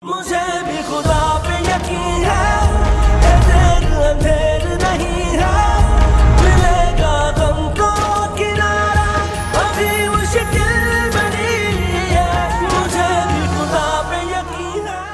मुझे भी खुदा पे यकीन है, ये देर अंधेर नहीं है, मिलेगा गम को किनारा, अभी मुश्किल बनी है, मुझे भी खुदा पे यकीन है।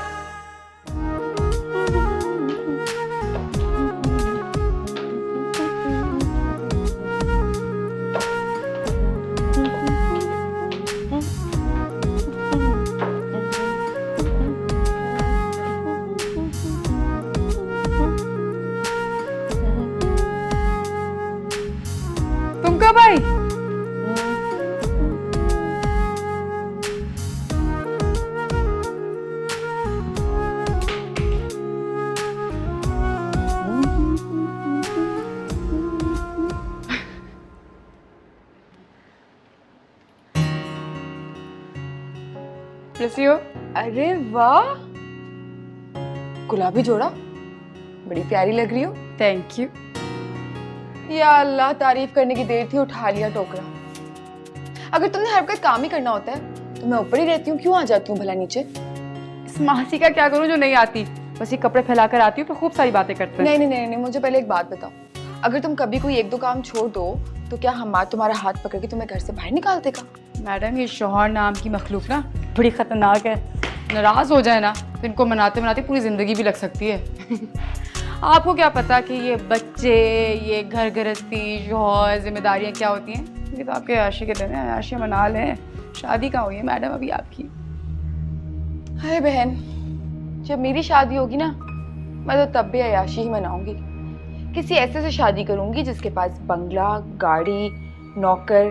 तुम कब आई? कैसी हो? अरे वाह, गुलाबी जोड़ा, बड़ी प्यारी लग रही हो। Thank you. या अल्लाह, तारीफ करने की देर थी, उठा लिया टोकरा। अगर तुमने हर वक्त काम ही करना होता है तो मैं ऊपर ही रहती हूँ, क्यों आ जाती हूँ भला नीचे? इस मासी का क्या करूं जो नहीं आती, बस ये कपड़े फैलाकर आती हूँ तो खूब सारी बातें करते हैं। नहीं नहीं नहीं नहीं, मुझे पहले एक बात बताओ, अगर तुम कभी कोई एक दो काम छोड़ दो तो क्या हमारा तुम्हारा हाथ पकड़ के तुम्हें घर से बाहर निकाल देगा? मैडम, ये शौहर नाम की मखलूक ना बड़ी खतरनाक है। नाराज हो जाए ना तो इनको मनाते मनाते पूरी जिंदगी भी लग सकती है। आपको क्या पता कि ये बच्चे, ये घर गृहस्थी, शौहर, जिम्मेदारियां क्या होती हैं। ये तो आपके आशी के दिन है, आशी मना लें। शादी कहाँ हुई है मैडम अभी आपकी? हाय बहन, जब मेरी शादी होगी ना, मैं तो तब भी अयाशी ही मनाऊंगी। किसी ऐसे से शादी करूंगी जिसके पास बंगला, गाड़ी, नौकर,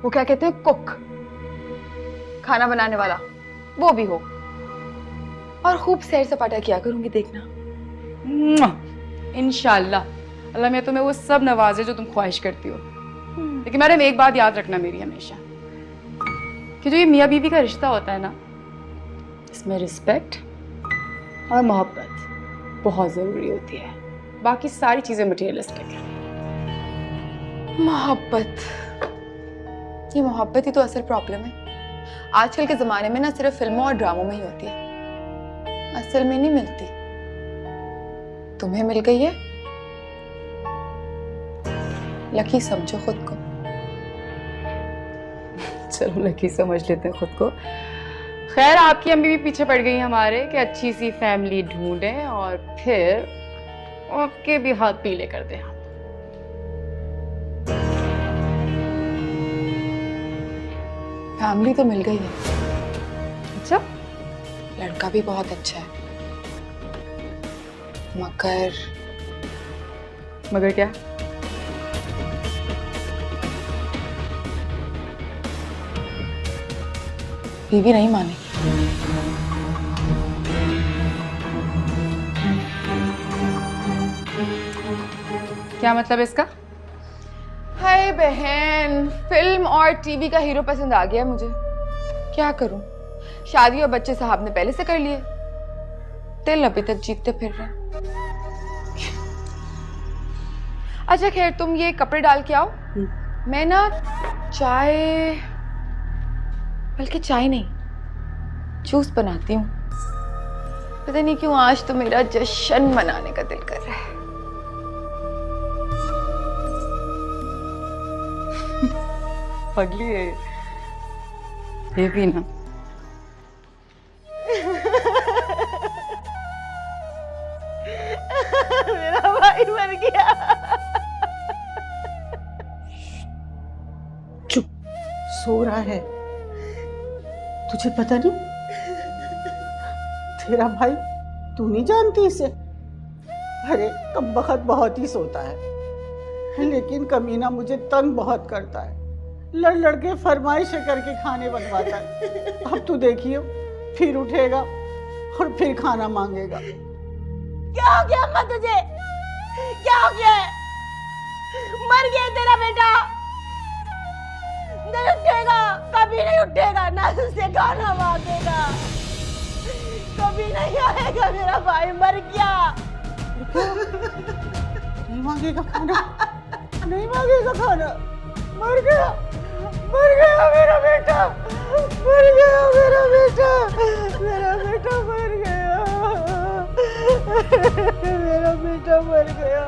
वो क्या कहते हैं, कुक, खाना बनाने वाला, वो भी हो, और खूब सैर सपाटा किया करूंगी, देखना। इंशाल्लाह अल्लाह मैं तुम्हें वो सब नवाजे जो तुम ख्वाहिश करती हो। लेकिन मैडम एक बात याद रखना मेरी हमेशा, कि जो ये मियाँ बीवी का रिश्ता होता है ना, इसमें रिस्पेक्ट और मोहब्बत बहुत जरूरी होती है। बाकी सारी चीजें मटेरियलिस्टिक है। मोहब्बत, ये मोहब्बत ही तो असल प्रॉब्लम है। आजकल के जमाने में ना सिर्फ फिल्मों और ड्रामों में ही होती है, असल में नहीं मिलती। तुम्हें मिल गई है, लकी समझो खुद को। चलो लकी समझ लेते हैं खुद को। खैर, आपकी अम्मी भी पीछे पड़ गई हमारे कि अच्छी सी फैमिली ढूंढें और फिर आपके भी हाथ पीले कर दें। फैमिली तो मिल गई है, अच्छा, लड़का भी बहुत अच्छा है, मगर क्या? बीवी नहीं मानेगी। क्या मतलब इसका? हाय बहन, फिल्म और टीवी का हीरो पसंद आ गया मुझे, क्या करूं? शादी और बच्चे साहब ने पहले से कर लिए, दिल अभी तक जीतते फिर रहे। अच्छा खैर, तुम ये कपड़े डाल के आओ, मैं ना चाय, बल्कि चाय नहीं, जूस बनाती हूँ। पता नहीं क्यों आज तो मेरा जश्न मनाने का दिल कर रहा है। पगली है ये भी ना। मेरा भाई मर गया। चुप, सो रहा है। तुझे पता नहीं? तेरा भाई, तू नहीं जानती इसे? अरे कमबख्त बहुत ही सोता है, लेकिन कमीना मुझे तंग बहुत करता है। लड़ लड़ के फरमाइशें करके खाने बनवाता है। अब तू देखियो, फिर उठेगा और फिर खाना मांगेगा। क्या हो गया अम्मा तुझे? क्या हो गया है? मर गया तेरा बेटा, नहीं उठेगा, कभी नहीं उठेगा, ना तुझसे खाना मांगेगा, कभी नहीं आएगा। मेरा भाई मर गया। नहीं मांगेगा खाना, नहीं मांगेगा खाना, मर गया, मर गया मेरा बेटा, मर गया मेरा बेटा, मेरा बेटा मर गया। मेरा बेटा मर गया।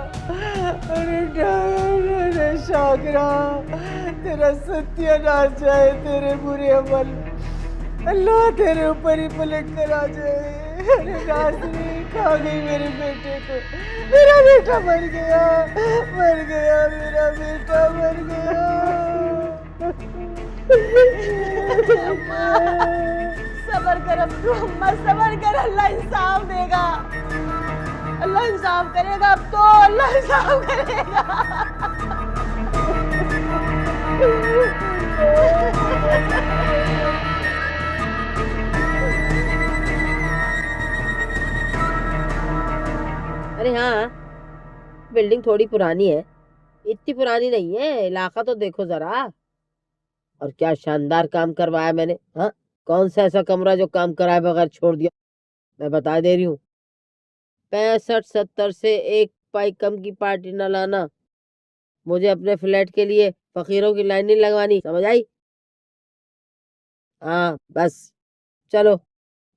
अरे शाकरा, तेरा सत्यानाश जाए तेरे बुरे अमल, अल्लाह तेरे ऊपर ही पलट कर आ जाए। अरे नाज़रीन, खा गई मेरे बेटे को, मेरा बेटा मर गया, मर गया, मेरा बेटा मर गया। सबर कर अब तू अम्मा, सबर कर, अल्लाह इंसाफ देगा, अल्लाह इंसाफ करेगा, अब तो अल्लाह इंसाफ करेगा। अरे हाँ, बिल्डिंग थोड़ी पुरानी है, इतनी पुरानी नहीं है, इलाका तो देखो जरा। और क्या शानदार काम करवाया मैंने। हाँ, कौन सा ऐसा कमरा जो काम कराए बगैर छोड़ दिया। मैं बता दे रही हूँ, 65-70 से एक पाई कम की पार्टी न लाना। मुझे अपने फ्लैट के लिए फकीरों की लाइन नहीं लगवानी, समझ आई? हाँ बस, चलो।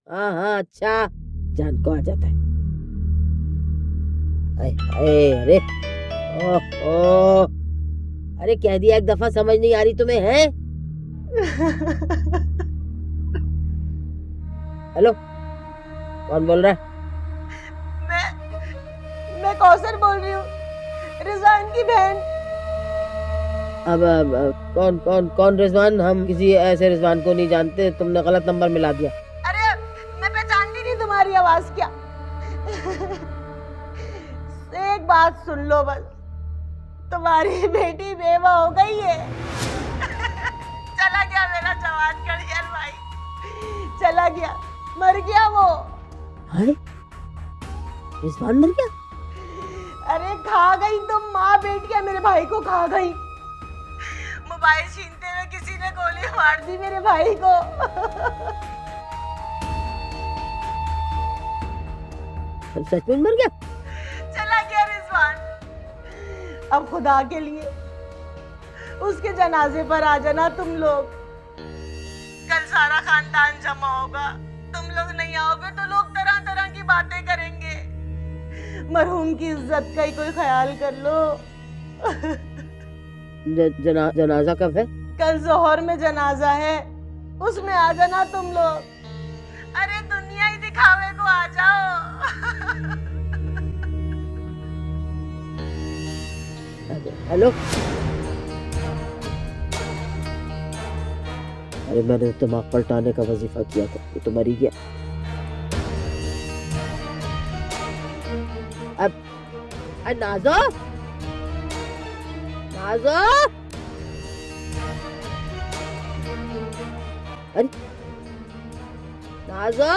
हाँ हाँ, अच्छा, जान को आ जाता है। अरे ओह, अरे कह दिया एक दफा, समझ नहीं आ रही तुम्हें, है? हेलो, कौन बोल रहा है? मैं कौसर बोल रही हूँ, रिजवान की बहन। अब कौन कौन कौन रिजवान? हम किसी ऐसे रिजवान को नहीं जानते, तुमने गलत नंबर मिला दिया। अरे मैं पहचानती नहीं तुम्हारी आवाज क्या। एक बात सुन लो बस, तुम्हारी बेटी बेवा हो गई है। चला गया मेरा जवान करियर भाई, चला गया, मर गया वो। अरे रिजवान मर गया? अरे खा गई तुम, माँ बेटियां मेरे भाई को खा गई। मोबाइल छीनते हुए किसी ने गोली मार दी मेरे भाई को। सच में मर गया? चला गया रिजवान। अब खुदा के लिए उसके जनाजे पर आ जाना तुम लोग। कल सारा खानदान जमा होगा, तुम लोग नहीं आओगे तो लोग तरह तरह की बातें करेंगे। मरहूम की इज्जत का ही कोई ख्याल कर लो। जनाजा कब है? कल जोहर में जनाजा है, उसमें आ जाना तुम लोग। अरे दुनिया ही दिखावे को आ जाओ। हेलो, अरे मैंने दिमाग पलटाने का वजीफा किया था, ये तो मर ही गया। अब नाज़ो, नाज़ो, अरे नाज़ो,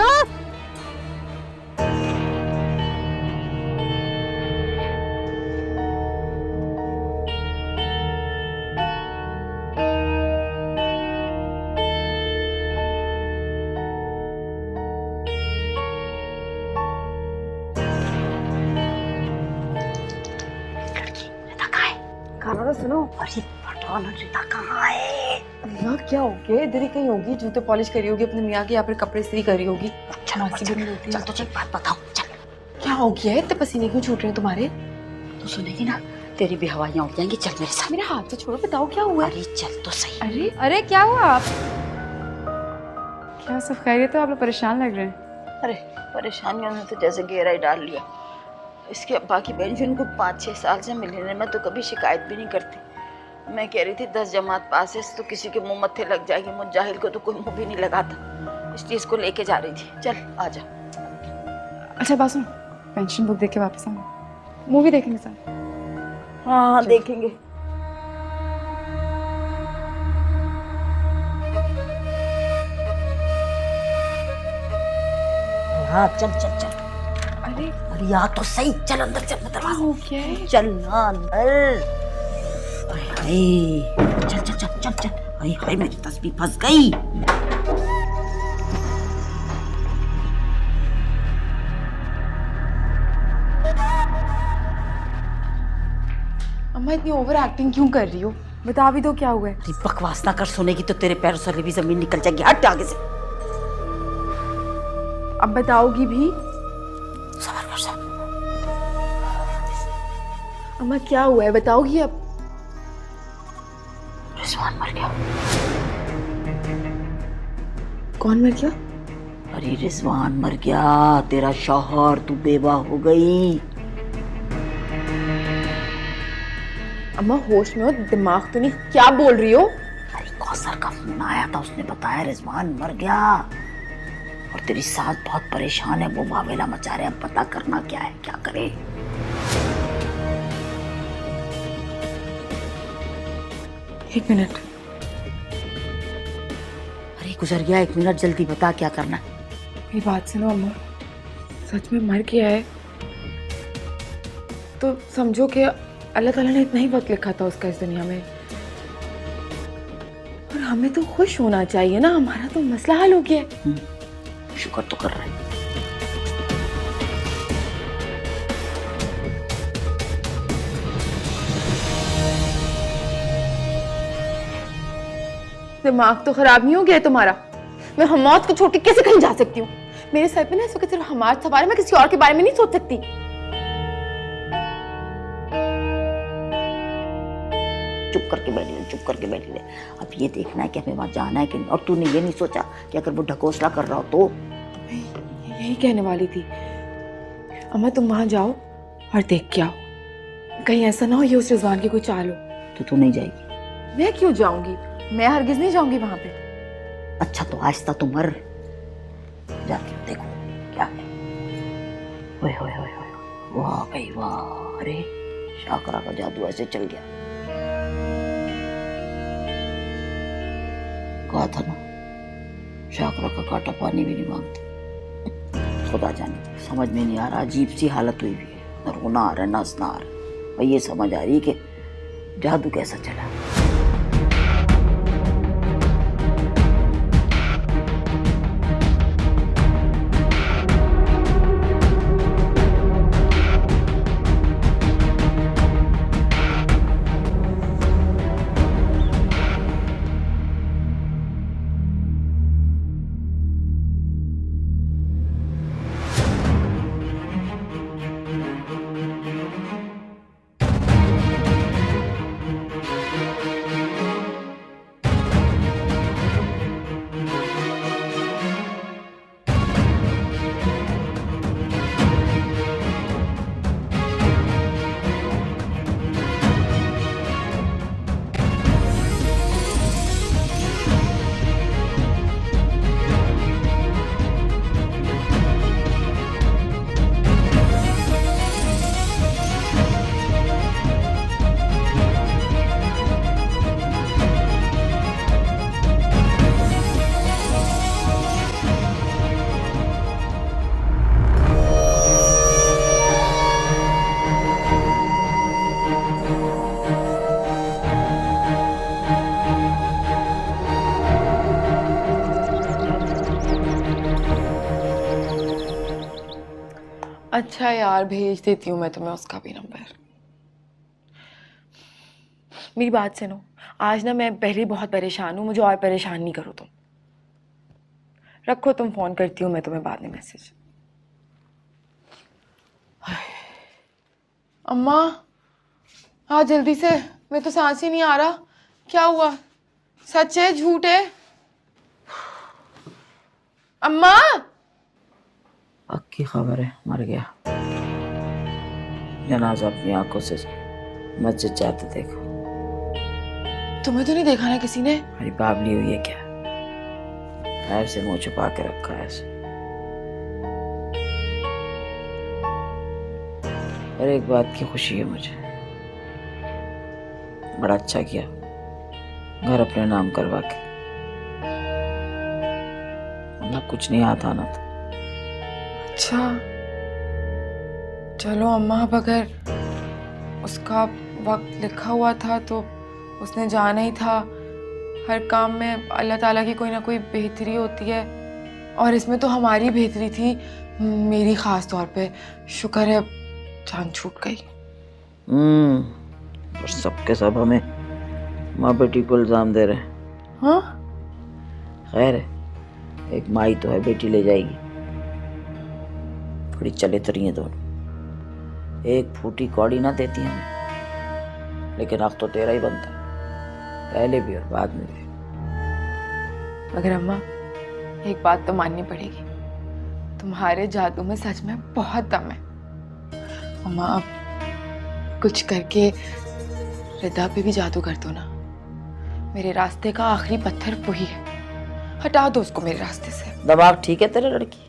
खाना तो सुनो। अरे पठान रिता कहाँ है? अल्लाह, क्या हो गया? इधर ही कहीं होगी, जूते पॉलिश करी होगी अपने मियाँ के, या फिर कपड़े इस्त्री करी होगी। चल तो एक बात बताओ, चल। क्या हो गया है? इतने पसीने क्यों छूट रहे हैं तुम्हारे? तो सुनेगी ना, तेरी भी हवाइयाँ उड़ जाएंगी। चल मेरे साथ। मेरा हाथ से छोड़ो, बताओ क्या हुआ है? अरे चल तो सही। अरे अरे क्या हुआ? आप क्या सब खैरियत? तो आप लोग परेशान लग रहे हैं। अरे परेशानियों ने तो जैसे गहरा ही डाल लिया। इसके अब्बा की बहन जिनको 5-6 साल से मिलने में तो कभी शिकायत भी नहीं करती। मैं कह रही थी 10 जमात पास है तो किसी के मुंह मत्थे लग जाएगी, मुजाहिल को तो कोई मुंह भी नहीं लगाता, इसलिए इसको लेके जा रही थी। चल आ जा। अच्छा बात सुनो, पेंशन बुक देख के वापस आना, मूवी देखेंगे साथ। हाँ देखेंगे। हाँ चल चल चल। अरे अरे यहाँ तो सही, चल अंदर चल, दरवाजा हो गया है? चल ना अंदर। चल चल चल चल चल। हाय हाय मेरी तस्बीह फंस गई। अम्मा इतनी ओवर एक्टिंग क्यों कर रही हो? बता भी दो क्या हुआ है। बकवास ना कर, सुनेगी तो तेरे पैरों से भी जमीन निकल जाएगी। हट आगे से। अब बताओगी भी? सबर कर सबर। अम्मा क्या हुआ है बताओगी अब? रिजवान मर गया। कौन मर गया? अरे रिजवान मर गया, तेरा शौहर, तू बेवा हो गई। अम्मा होश में हो, दिमाग तो नहीं, क्या बोल रही हो? अरे कौसर का फोन आया था, उसने बताया रिजवान मर गया और तेरी सास बहुत परेशान है, वो वावेला मचा रहे हैं। अब पता करना क्या है, क्या करे। एक मिनट। अरे गुजर गया 1 मिनट, जल्दी बता क्या करना है। मेरी बात सुनो अम्मा, सच में मर गया है तो समझो कि अल्लाह ताला ने इतना ही वक्त लिखा था उसका इस दुनिया में, और हमें तो खुश होना चाहिए ना, हमारा तो मसला हल हो गया है। शुक्र तो कर रहे हैं। दिमाग तो खराब नहीं हो गया है तुम्हारा? मैं हमाद को छोड़ के कैसे कहीं जा सकती हूँ? मेरे सर पे ना इस वक्त सिर्फ हमाद सवार है, मैं किसी और के बारे में नहीं सोच सकती। चुप करके बैठी रहे, चुप करके बैठी रहे। अब ये देखना है कि हमें वहां जाना है कि नहीं। और तूने ये नहीं सोचा कि अगर वो ढकोसला कर रहा हो तो? यही कहने वाली थी अम्मा, तुम वहां जाओ और देख के आओ, कहीं ऐसा ना हो ये उस रिजवान की कोई चाल हो। तो तू नहीं जाएगी? मैं क्यों जाऊंगी, मैं हरगिज नहीं जाऊंगी वहां पे। अच्छा तो आहिस्ता तो मर, जाके देखो क्या है। ओए होए होए होए, वाह भाई वाह। अरे शाकरा का जादू ऐसे चल गया। कहा था ना, शाकरा का कांटा पानी भी नहीं मांगता। खुदा जाने, समझ में नहीं आ रहा, अजीब सी हालत हुई भी है, न रोना आ रहा है न हंसना आ रहा है। भाई ये समझ आ रही है कि जादू कैसा चला। अच्छा यार, भेज देती हूँ मैं तुम्हें उसका भी नंबर। मेरी बात सुनो, आज ना मैं पहले ही बहुत परेशान हूँ, मुझे और परेशान नहीं करो तुम। रखो तुम, फोन करती हूँ मैं तुम्हें बाद में मैसेज। अम्मा हाँ जल्दी से, मैं तो सांस ही नहीं आ रहा। क्या हुआ, सच है झूठ है? अम्मा पक्की खबर है, मर गया। जनाजा अपनी आंखों से मस्जिद जाते देखो। तुम्हें तो नहीं देखा ना किसी ने? हमारी बाबली हुई है क्या? ऐसे मुंह छुपा के रखा है ऐसे। और एक बात की खुशी है मुझे, बड़ा अच्छा किया घर अपने नाम करवा के, वरना कुछ नहीं हाथ आना था। अच्छा चलो अम्मा, अब अगर उसका वक्त लिखा हुआ था तो उसने जाना ही था। हर काम में अल्लाह ताला की कोई ना कोई बेहतरी होती है, और इसमें तो हमारी बेहतरी थी, मेरी ख़ास तौर पे। शुक्र है जान छूट गई। और सबके सब हमें माँ बेटी को इल्जाम दे रहे हैं। हाँ खैर है, एक माई तो है, बेटी ले जाएगी। थोड़ी चले तरी है दोनों, एक फूटी कौड़ी ना देती हमें। लेकिन हक तो तेरा ही बनता है, पहले भी और बाद में भी। मगर अम्मा, एक बात तो माननी पड़ेगी, तुम्हारे जादू में सच में बहुत दम है। अम्मा, अब कुछ करके रिदा पे भी जादू कर दो ना। मेरे रास्ते का आखिरी पत्थर वही है, हटा दो उसको मेरे रास्ते से। दिमाग ठीक है तेरे लड़की?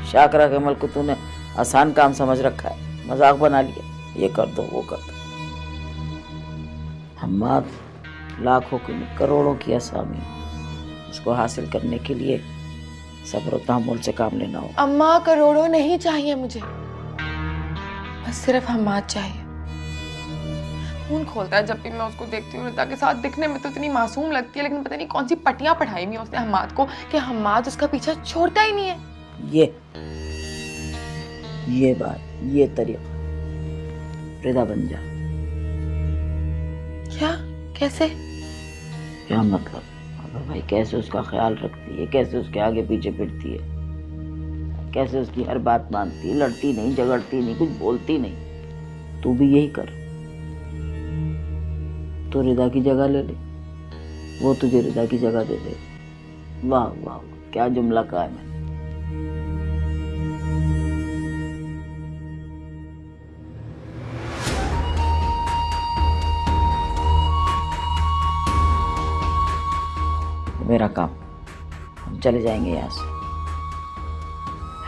शाकरा कमल को तूने आसान काम समझ रखा है, मजाक बना लिया, ये कर दो वो कर दो। हम्माद लाखों की नहीं, करोड़ों की आसामी, उसको हासिल करने के लिए सब्र और तहम्मुल से काम लेना होगा। अम्मा, करोड़ों नहीं चाहिए मुझे, बस सिर्फ हम्माद चाहिए। खून खोलता है जब भी मैं उसको देखती हूँ। रिदा के साथ दिखने में तो इतनी मासूम लगती है, लेकिन पता नहीं कौन सी पट्टियां पढ़ाई हुई उसने हम्माद को कि हम्माद उसका पीछा छोड़ता ही नहीं है। ये बात, ये तरीका, रिदा बन जा। क्या? कैसे? क्या मतलब? अगर भाई कैसे उसका ख्याल रखती है, कैसे उसके आगे पीछे फिरती है, कैसे उसकी हर बात मानती है, लड़ती नहीं, झगड़ती नहीं, कुछ बोलती नहीं, तू भी यही कर। तो रिदा की जगह ले ले, वो तुझे रिदा की जगह दे दे। वाह वाह, क्या जुमला कहा है मैंने। मेरा काम, हम चले जाएंगे यहाँ से।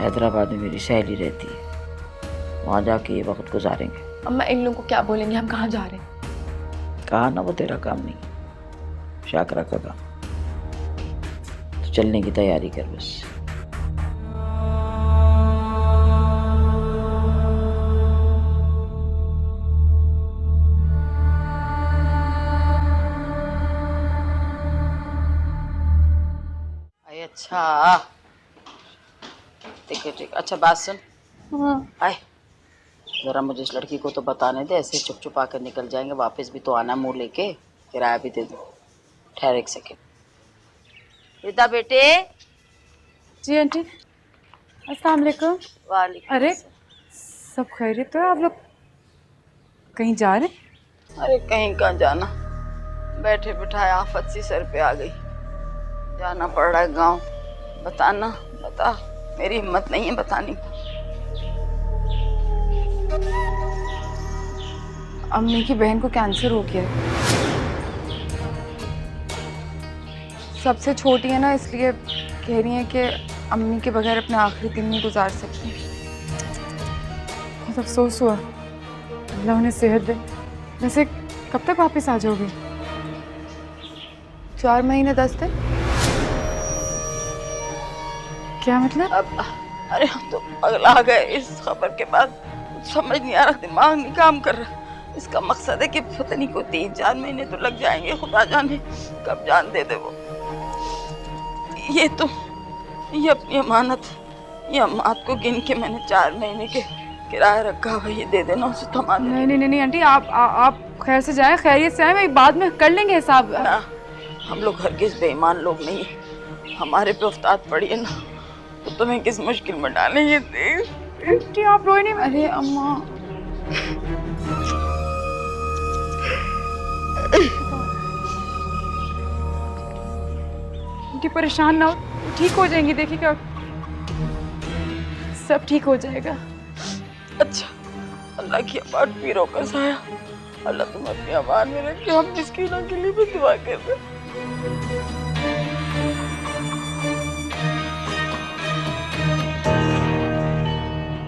हैदराबाद में मेरी सहेली रहती है, वहाँ जाके ये वक्त गुजारेंगे। अम्मा, इन लोगों को क्या बोलेंगे? हम कहाँ जा रहे हैं? कहा ना, वो तेरा काम नहीं, शाकरा का काम। तो चलने की तैयारी कर बस। अच्छा ठीक है, ठीक। अच्छा बात सुन, आए जरा मुझे इस लड़की को तो बताने दे, ऐसे चुप चुप आकर निकल जाएंगे, वापस भी तो आना मुंह लेके, किराया भी दे दो। ठहर एक सेकेंड। रिदा बेटे। जी आंटी, अस्सलाम वालेकुम। वालेकुम। अरे सब खैरियत है? आप लोग कहीं जा रहे? अरे कहीं कहाँ जाना, बैठे बिठाए आफत सी सर पे आ गई, जाना पड़ रहा है गांव। बताना, बता, मेरी हिम्मत नहीं है बताने की। अम्मी की बहन को कैंसर हो गया है, सबसे छोटी है ना, इसलिए कह रही है कि अम्मी के बगैर अपने आखिरी दिन नहीं गुजार सकती। बहुत अफसोस हुआ, अल्लाह उन्हें सेहत दे। वैसे कब तक वापस आ जाओगे? 4 महीने 10 दिन। क्या मतलब? अब अरे हम तो पगला गए इस खबर के बाद, कुछ समझ नहीं आ रहा, दिमाग नहीं काम कर रहा। इसका मकसद है कि पता नहीं कोई 3-4 महीने तो लग जाएंगे, खुदा जाने कब जान दे दे वो। ये तो ये अपनी अमानत, ये अमानत को गिन के मैंने 4 महीने के किराया रखा हुआ, ये दे देना उसे, थमा दे। नहीं नहीं नहीं आंटी, आप खैर से जाएं, खैरियत से आए, मैं बाद में कर लेंगे हिसाब। ना, हम लोग हरगिज़ बेईमान लोग नहीं है, हमारे पे उस्ताद पड़ी है ना, तो तुम्हें किस मुश्किल में डालेंगे। आंटी आप रोए नहीं। अरे अम्मा, आंटी परेशान ना हो, ठीक हो जाएंगी, देखिए क्या सब ठीक हो जाएगा। अच्छा, अल्लाह की अमान पीरों का साया, अल्लाह तुम अपनी अमान में रखे, हम मिस्कीनों के लिए भी दुआ कर रहे हैं।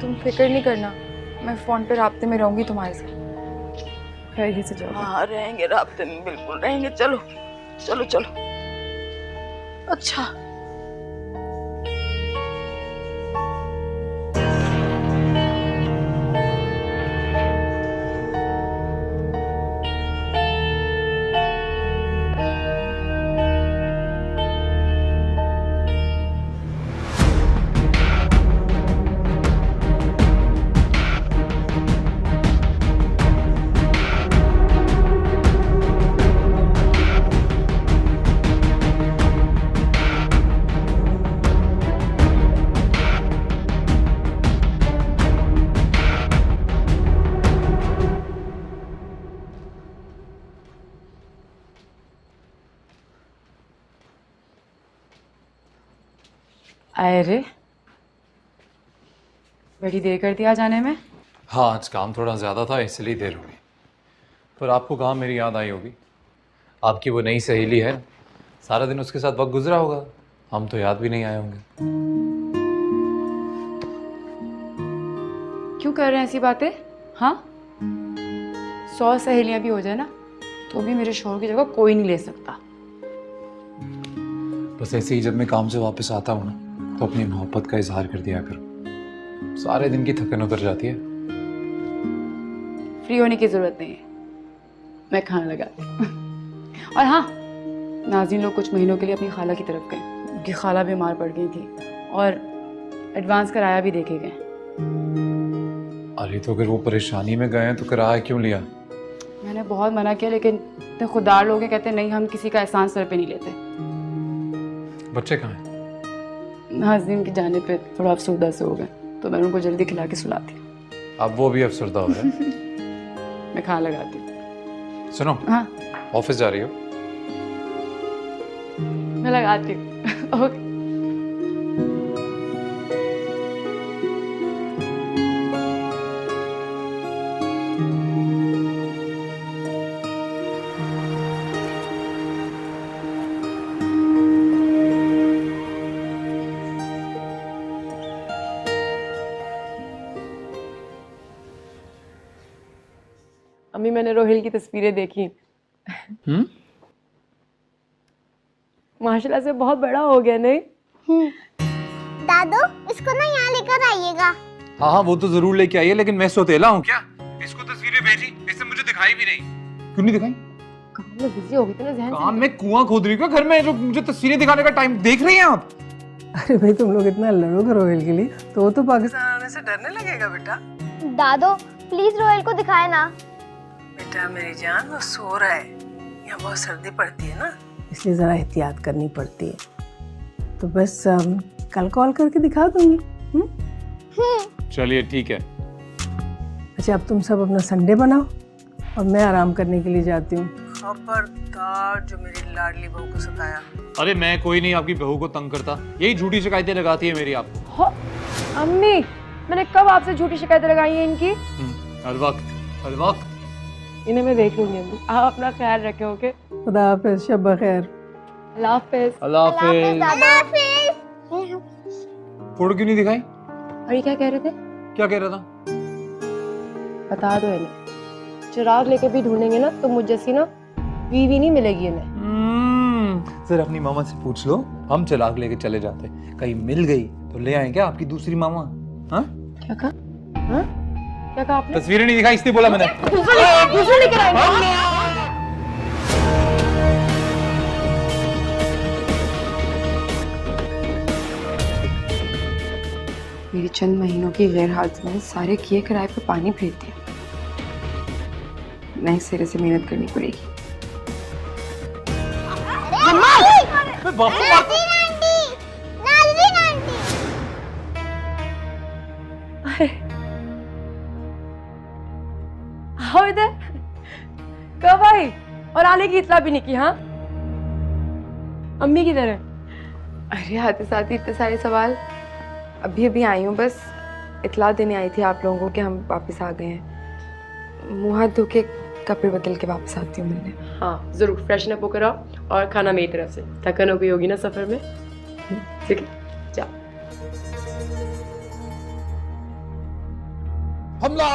तुम फिक्र नहीं करना, मैं फ़ोन पे राब्ते में रहूँगी तुम्हारे साथ। खैरियत से जाओ। हाँ रहेंगे, राब्ते में बिल्कुल रहेंगे। चलो चलो चलो। अच्छा अरे बड़ी देर कर दिया जाने में। हाँ, आज काम थोड़ा ज़्यादा था इसलिए देर हो गई। पर आपको कहाँ मेरी याद आई होगी? आपकी वो नई सहेली है, सारा दिन उसके साथ वक्त गुजरा होगा, हम तो याद भी नहीं आए होंगे। क्यों कर रहे हैं ऐसी बातें? हाँ, 100 सहेलियां भी हो जाए ना तो भी मेरे शोहर की जगह कोई नहीं ले सकता। बस ऐसे ही जब मैं काम से वापस आता हूँ ना तो अपनी मोहब्बत का इजहार कर दिया करो, सारे दिन की थकन उतर जाती है। फ्री होने की जरूरत नहीं है, मैं खाना लगाती हूँ। और हाँ, नाज़रीन लोग कुछ महीनों के लिए अपनी खाला की तरफ गए, उनकी खाला बीमार पड़ गई थी और एडवांस किराया भी देके गए। अरे तो अगर वो परेशानी में गए हैं तो किराया क्यों लिया? मैंने बहुत मना किया लेकिन इतने खुददार लोग हैं, कहते नहीं हम किसी का एहसान सर पे नहीं लेते। बच्चे कहाँ हैं? नाज़रीन की जाने पे थोड़ा अफसरदा से हो गए तो मैंने उनको जल्दी खिला के सुलाती हूँ। अब वो भी अफसरदा हो रहा है। मैं खाना लगाती हूँ। सुनो, हाँ, ऑफिस जा रही हो? मैं लगाती हूँ। ओके। अम्मी मैंने रोहिल की तस्वीरें देखी। माशाल्लाह से बहुत बड़ा हो गया नहीं? दादू इसको ना यहाँ लेकर आइएगा। हाँ हाँ, वो तो जरूर लेके आइए, लेकिन मैं सोतेला हूँ क्या? इसको तस्वीरें भेजी, इससे मुझे दिखाई भी नहीं। क्यों नहीं दिखाई? काम में बिजी हो गई थी ना, ज़हन से काम में कुआं खोद रही हूँ घर में, जो मुझे तस्वीरें दिखाने का टाइम देख रही हैं आप? अरे भाई तुम लोग इतना लड़ोगे रोहिल के लिए तो वो तो पाकिस्तान आने से डरने लगेगा बेटा। दादू प्लीज रोहिल को दिखाए ना। बेटा मेरी जान, वो सो रहा है, यहाँ बहुत सर्दी पड़ती है ना, इसलिए जरा एहतियात करनी पड़ती है। तो बस कल कॉल करके दिखा दूंगी। चलिए ठीक है। अच्छा अब तुम सब अपना संडे बनाओ और मैं आराम करने के लिए जाती हूँ। खबरदार जो मेरी लाडली बहू को सताया। अरे मैं कोई नहीं आपकी बहू को तंग करता, यही झूठी शिकायतें लगाती है मेरी आपको। हो, अम्मी मैंने कब आपसे झूठी शिकायतें लगाई हैं इनकी? हर वक्त इन्हें मैं देख लूंगी अम्मी, आप अपना ख्याल रखें। ओके, खुदा हाफिज, शब बखैर। अल्लाह हाफिज। अल्लाह हाफिज। दादा फोटो क्यों नहीं दिखाई? और ये क्या कह रहे थे? क्या कह रहा था? बता दो इन्हें, चिराग लेके भी ढूंढेंगे ना तो मुझ जैसी ना बीवी नहीं मिलेगी इन्हें। सर अपनी मामा से पूछ लो, हम चिराग लेके चले जाते, कहीं मिल गई तो ले आए क्या आपकी दूसरी मामा? हाँ क्या कहा? हाँ क्या कहा आपने? तस्वीरें नहीं दिखाई इसलिए बोला मैंने। दूसरा लेकर आएंगे। मेरी चंद महीनों की गैर हाजिरी में सारे किए किराए पे पानी फेर दिया। नए सिरे से मेहनत करनी पड़ेगी। आओ इधर। कब आई और आने की इतला भी नहीं की? हाँ अम्मी किधर है? अरे आते साथ ही इतने सारे सवाल। अभी अभी आई हूँ, बस इतला देने आई थी आप लोगों को कि हम वापस आ गए हैं। मुँह हाथ धो के कपड़े बदल के वापस आती हूँ मिलने। हाँ जरूर, फ्रेशन अप होकर आओ और खाना मेरी तरफ से। थकन हो गई होगी ना सफर में? ठीक है जा। हमला!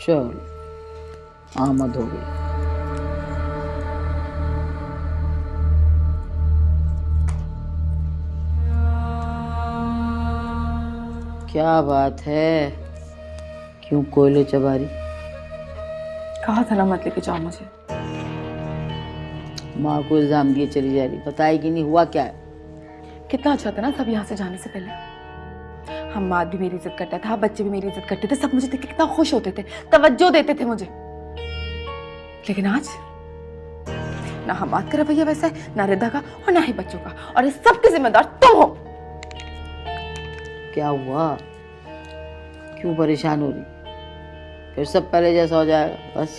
चलो आमद हो गई। क्या बात है, क्यों कोयले चबारी? कहा था ना मत लेके जाओ मुझे। माँ को इल्जाम दिए चली जा रही, बताएगी नहीं हुआ क्या है? कितना अच्छा था ना सब यहाँ से जाने से पहले। हम्माद भी मेरी इज्जत करता था, बच्चे भी मेरी इज्जत करते थे, सब मुझे देख के कितना खुश होते थे, तवज्जो देते थे मुझे। लेकिन आज ना हम्माद का रवैया वैसा है, ना रिदा का और ना ही बच्चों का, और इस सब के जिम्मेदार तुम हो। क्या हुआ, क्यों परेशान हो रही? फिर सब पहले जैसा हो जाएगा, बस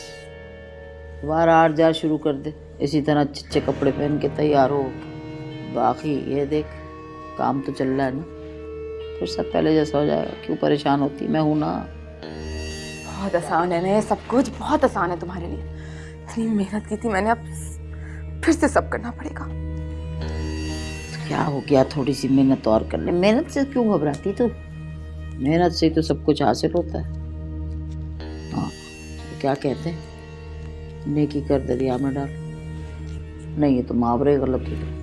दोबारा आर जार शुरू कर दे, इसी तरह अच्छे कपड़े पहन के तैयार हो। बाकी ये देख, काम तो चल रहा है ना, फिर सब पहले जैसा हो जाएगा, क्यों परेशान होती? मैं हूं ना। बहुत आसान है ना ये सब कुछ, बहुत आसान है तुम्हारे लिए। इतनी मेहनत की थी मैंने, अब फिर से सब करना पड़ेगा। क्या हो गया, थोड़ी सी मेहनत और कर ले। मेहनत से क्यों घबराती तू? मेहनत से तो सब कुछ हासिल होता है। हाँ, तो क्या कहते हैं, नेकी कर दरिया में डाल। नहीं, ये तो मुहावरे गलत हो गए।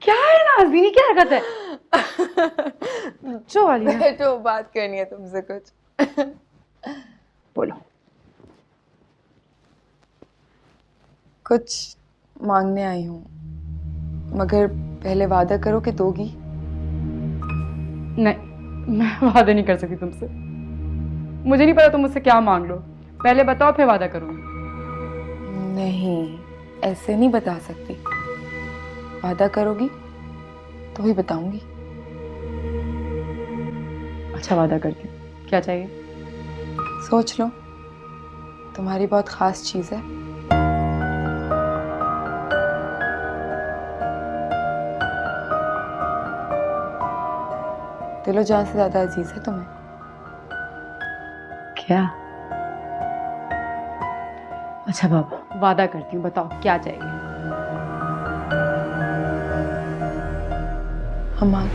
क्या है नाज़नीन, ये क्या हरकत है? जो वाली ना। तो बात करनी है तुमसे कुछ। बोलो। कुछ मांगने आई हूँ, मगर पहले वादा करो कि दोगी। नहीं, मैं वादा नहीं कर सकती तुमसे। मुझे नहीं पता तुम मुझसे क्या मांग लो, पहले बताओ फिर वादा करूंगी। नहीं, ऐसे नहीं बता सकती। वादा करोगी तो ही बताऊंगी। अच्छा, वादा करके क्या चाहिए? सोच लो, तुम्हारी बहुत खास चीज है। दिलो जान से ज्यादा अजीज है तुम्हें। क्या? अच्छा बाबा, वादा करती हूँ, बताओ क्या चाहिए? हम्माद,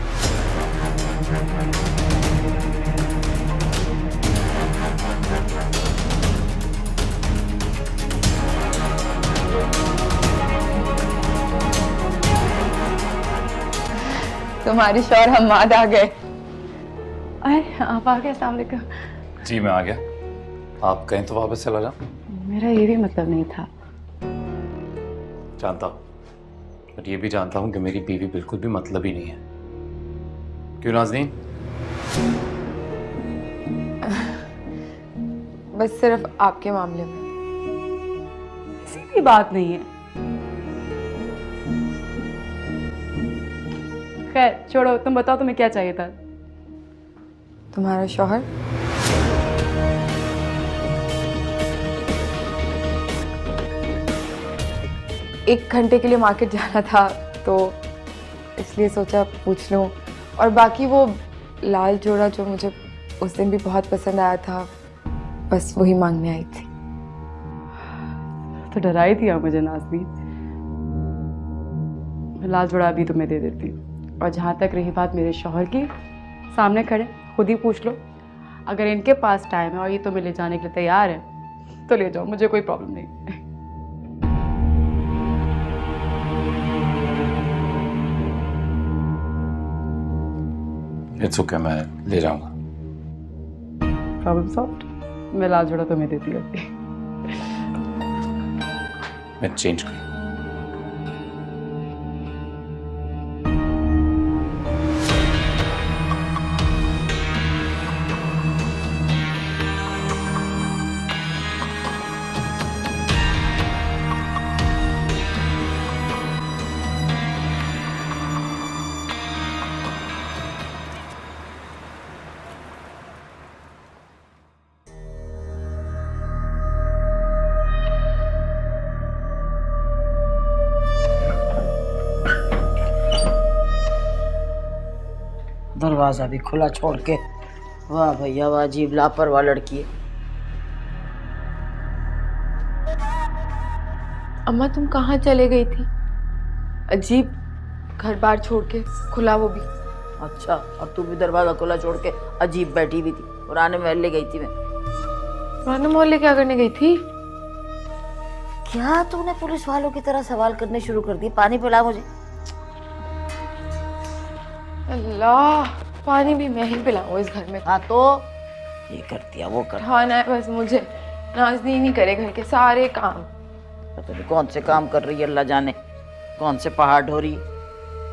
तुम्हारी शौहर हम्माद आ गए। अरे आप आ गए, अस्सलाम वालेकुम। जी मैं आ गया, आप कहें तो वापस चला जाऊं? मेरा ये भी मतलब नहीं था। जानता हूँ, पर ये भी जानता हूँ कि मेरी बीवी बिल्कुल भी मतलब ही नहीं है। क्यों नाज़नीन? बस सिर्फ आपके मामले में। किसी भी बात नहीं है। खैर छोड़ो, तुम बताओ तुम्हें क्या चाहिए था? तुम्हारा शौहर एक घंटे के लिए मार्केट जाना था, तो इसलिए सोचा पूछ लूं। और बाकी वो लाल जोड़ा जो मुझे उस दिन भी बहुत पसंद आया था, बस वही मांगने आई थी। तो डरा ही दिया मुझे नाज़नीन। लाल जोड़ा अभी तुम्हें दे देती हूँ। और जहाँ तक रही बात मेरे शौहर की, सामने खड़े, खुद ही पूछ लो। अगर इनके पास टाइम है और ये तुम्हें ले जाने के लिए तैयार है तो ले जाओ, मुझे कोई प्रॉब्लम नहीं। इट्स ओके, मैं ले जाऊंगा। Problem solved. मैं लाल जोड़ा तुम्हें देती रहती। मैं चेंज करूँ? दरवाजा भी खुला छोड़ के, वाह भैया वाह, अजीब लापरवाह लड़की है। अम्मा तुम कहाँ चले गई थी? अजीब घर बार छोड़ के, खुला वो भी। अच्छा, और तू भी दरवाजा खुला छोड़ के अजीब बैठी हुई थी। पुराने महल्ले गई थी मैं। पुराने मोहल्ले क्या करने गई थी? क्या तूने पुलिस वालों की तरह सवाल करने शुरू कर दिए? पानी पिला मुझे। अल्लाह, पानी भी मैं ही पिलाऊं इस घर में? हाँ तो ये कर दिया वो कर। हाँ ना, बस मुझे नाज़नीन ही करे घर के सारे काम। पता नहीं कौन से काम कर रही है, अल्लाह जाने कौन से पहाड़ ढो रही है।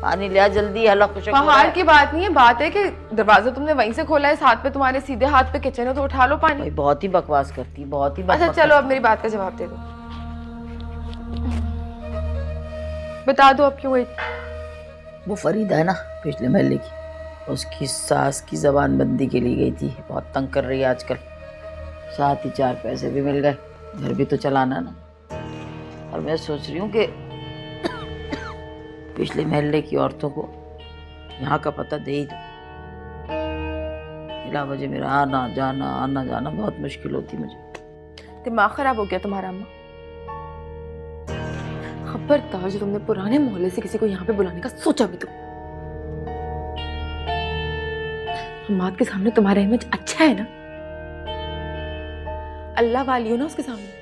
पानी ले आ जल्दी, हल्ला कुछ। पहाड़ की बात नहीं है, बात है कि दरवाजा तुमने वहीं से खोला है, साथ पे तुम्हारे सीधे हाथ पे किचन है, तो उठा लो पानी। भाई बहुत ही बकवास करती है, बहुत ही अच्छा चलो अब मेरी बात का जवाब दे दो। बता दो अब क्यों गई? वो फरीदा है ना, पिछले महल्ले की, उसकी सास की जबान बंदी के लिए गई थी। बहुत तंग कर रही है आजकल। साथ ही 4 पैसे भी मिल गए, घर भी तो चलाना ना। और मैं सोच रही हूँ कि पिछले महल्ले की औरतों को यहाँ का पता दे ही दो। इला वजह मेरा आना जाना बहुत मुश्किल होती मुझे। दिमाग खराब हो गया तुम्हारा अम्मा? खबरदार जो तुमने पुराने मोहल्ले से किसी को यहाँ पे बुलाने का सोचा भी तो। हमाद के सामने तुम्हारा इमेज अच्छा है ना? अल्लाह वाली हो ना उसके सामने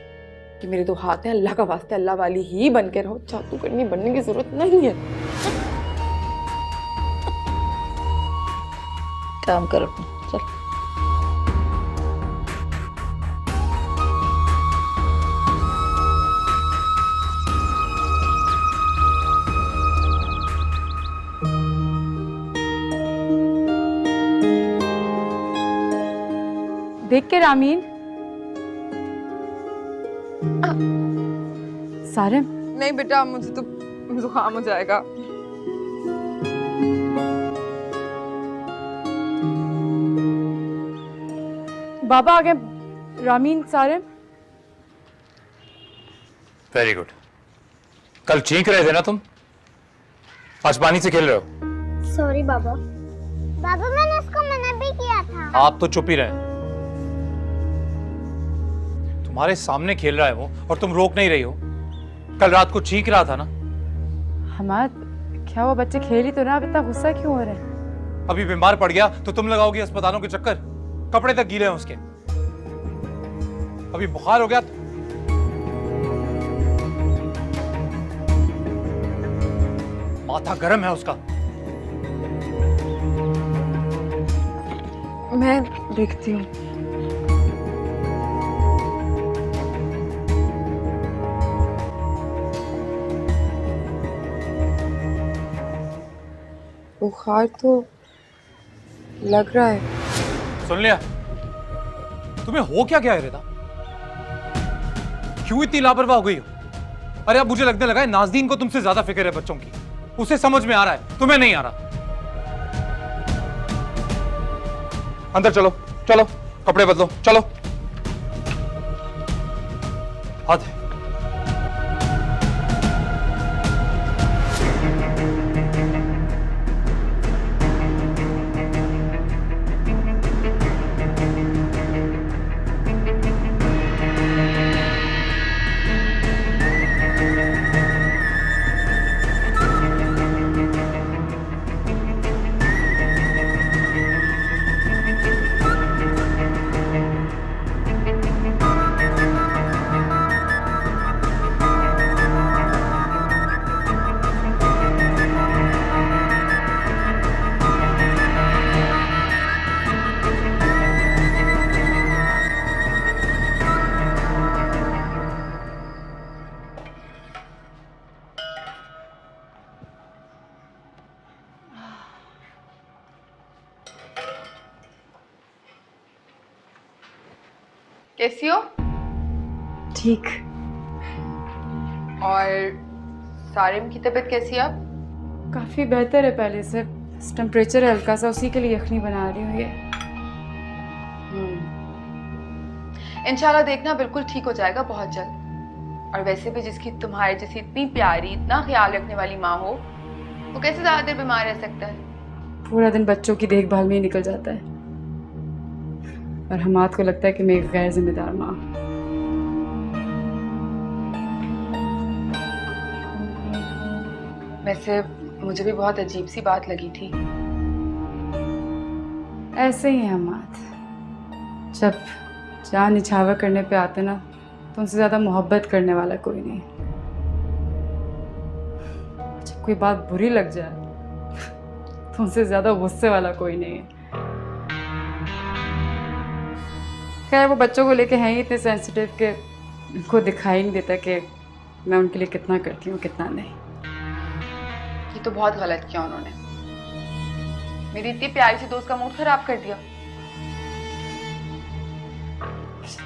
कि मेरे 2 हाथ हैं, अल्लाह का वास्ते अल्लाह वाली ही बन के रहो। जादू करनी बनने की जरूरत नहीं है। काम कर अपना, चल। देख के रामीन। सारिम, नहीं बेटा, मुझे तो जुकाम हो जाएगा। बाबा आ गए। रामीन, सारिम। Very good. कल चीख रहे थे ना तुम, आज पानी से खेल रहे हो। सॉरी बाबा। बाबा मैंने उसको मना भी किया था। आप तो चुप ही रहे। तुम्हारे सामने खेल रहा है वो और तुम रोक नहीं रही हो। कल रात को चीख रहा था ना। हमाद, क्या वो बच्चे खेल ही तो ना, अब इतना गुस्सा क्यों हो रहे हैं? अभी बीमार पड़ गया तो तुम लगाओगी अस्पतालों के चक्कर। कपड़े तक गीले हैं उसके। अभी बुखार हो गया माथा गर्म है उसका। मैं देखती हूँ। बुखार तो लग रहा है। सुन लिया? तुम्हें हो क्या गया है रिदा? क्यों इतनी लापरवाह हो गई हो? अरे अब मुझे लगने लगा है नाज़नीन को तुमसे ज्यादा फिक्र है बच्चों की। उसे समझ में आ रहा है, तुम्हें नहीं आ रहा। अंदर चलो, चलो कपड़े बदलो, चलो। हद है। कैसी हो? ठीक। और सारिम की तबीयत कैसी है अब? काफ़ी बेहतर है पहले से। टेम्परेचर है हल्का सा, उसी के लिए यखनी बना रही हूँ ये। इंशाल्लाह देखना बिल्कुल ठीक हो जाएगा बहुत जल्द। और वैसे भी जिसकी तुम्हारे जैसी इतनी प्यारी, इतना ख्याल रखने वाली माँ हो, वो कैसे ज़्यादा देर बीमार रह सकता है? पूरा दिन बच्चों की देखभाल में ही निकल जाता है और हमाद को लगता है कि मैं एक गैर जिम्मेदार माँ। वैसे मुझे भी बहुत अजीब सी बात लगी थी। ऐसे ही है अम्मात, जब जान निछावर करने पे आते ना तो उनसे ज़्यादा मोहब्बत करने वाला कोई नहीं। जब कोई बात बुरी लग जाए तो उनसे ज़्यादा गुस्से वाला कोई नहीं है। खैर वो बच्चों को लेके हैं ही इतने सेंसिटिव कि उनको दिखाई नहीं देता कि मैं उनके लिए कितना करती हूँ कितना नहीं। ये तो बहुत गलत किया उन्होंने, मेरी इतनी प्यारी सी दोस्त का मूड खराब कर दिया।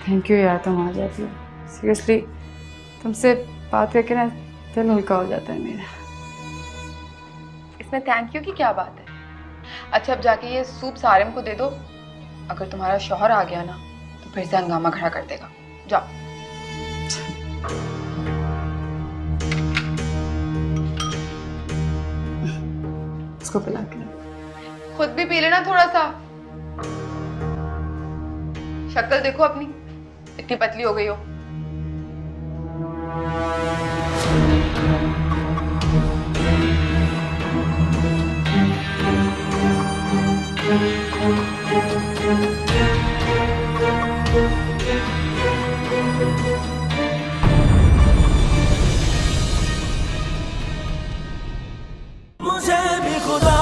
थैंक यू यार, तुम आ जाती हो। सीरियसली तुमसे बात करके ना दिल हल्का हो जाता है मेरा। इसमें थैंक यू की क्या बात है? अच्छा अब जाके ये सूप सारिम को दे दो, अगर तुम्हारा शौहर आ गया ना तो फिर से हंगामा खड़ा कर देगा। जाओ। इसको पिला के खुद भी पी लेना थोड़ा सा। शक्ल देखो अपनी, इतनी पतली हो गई हो। मुझे भी खुदा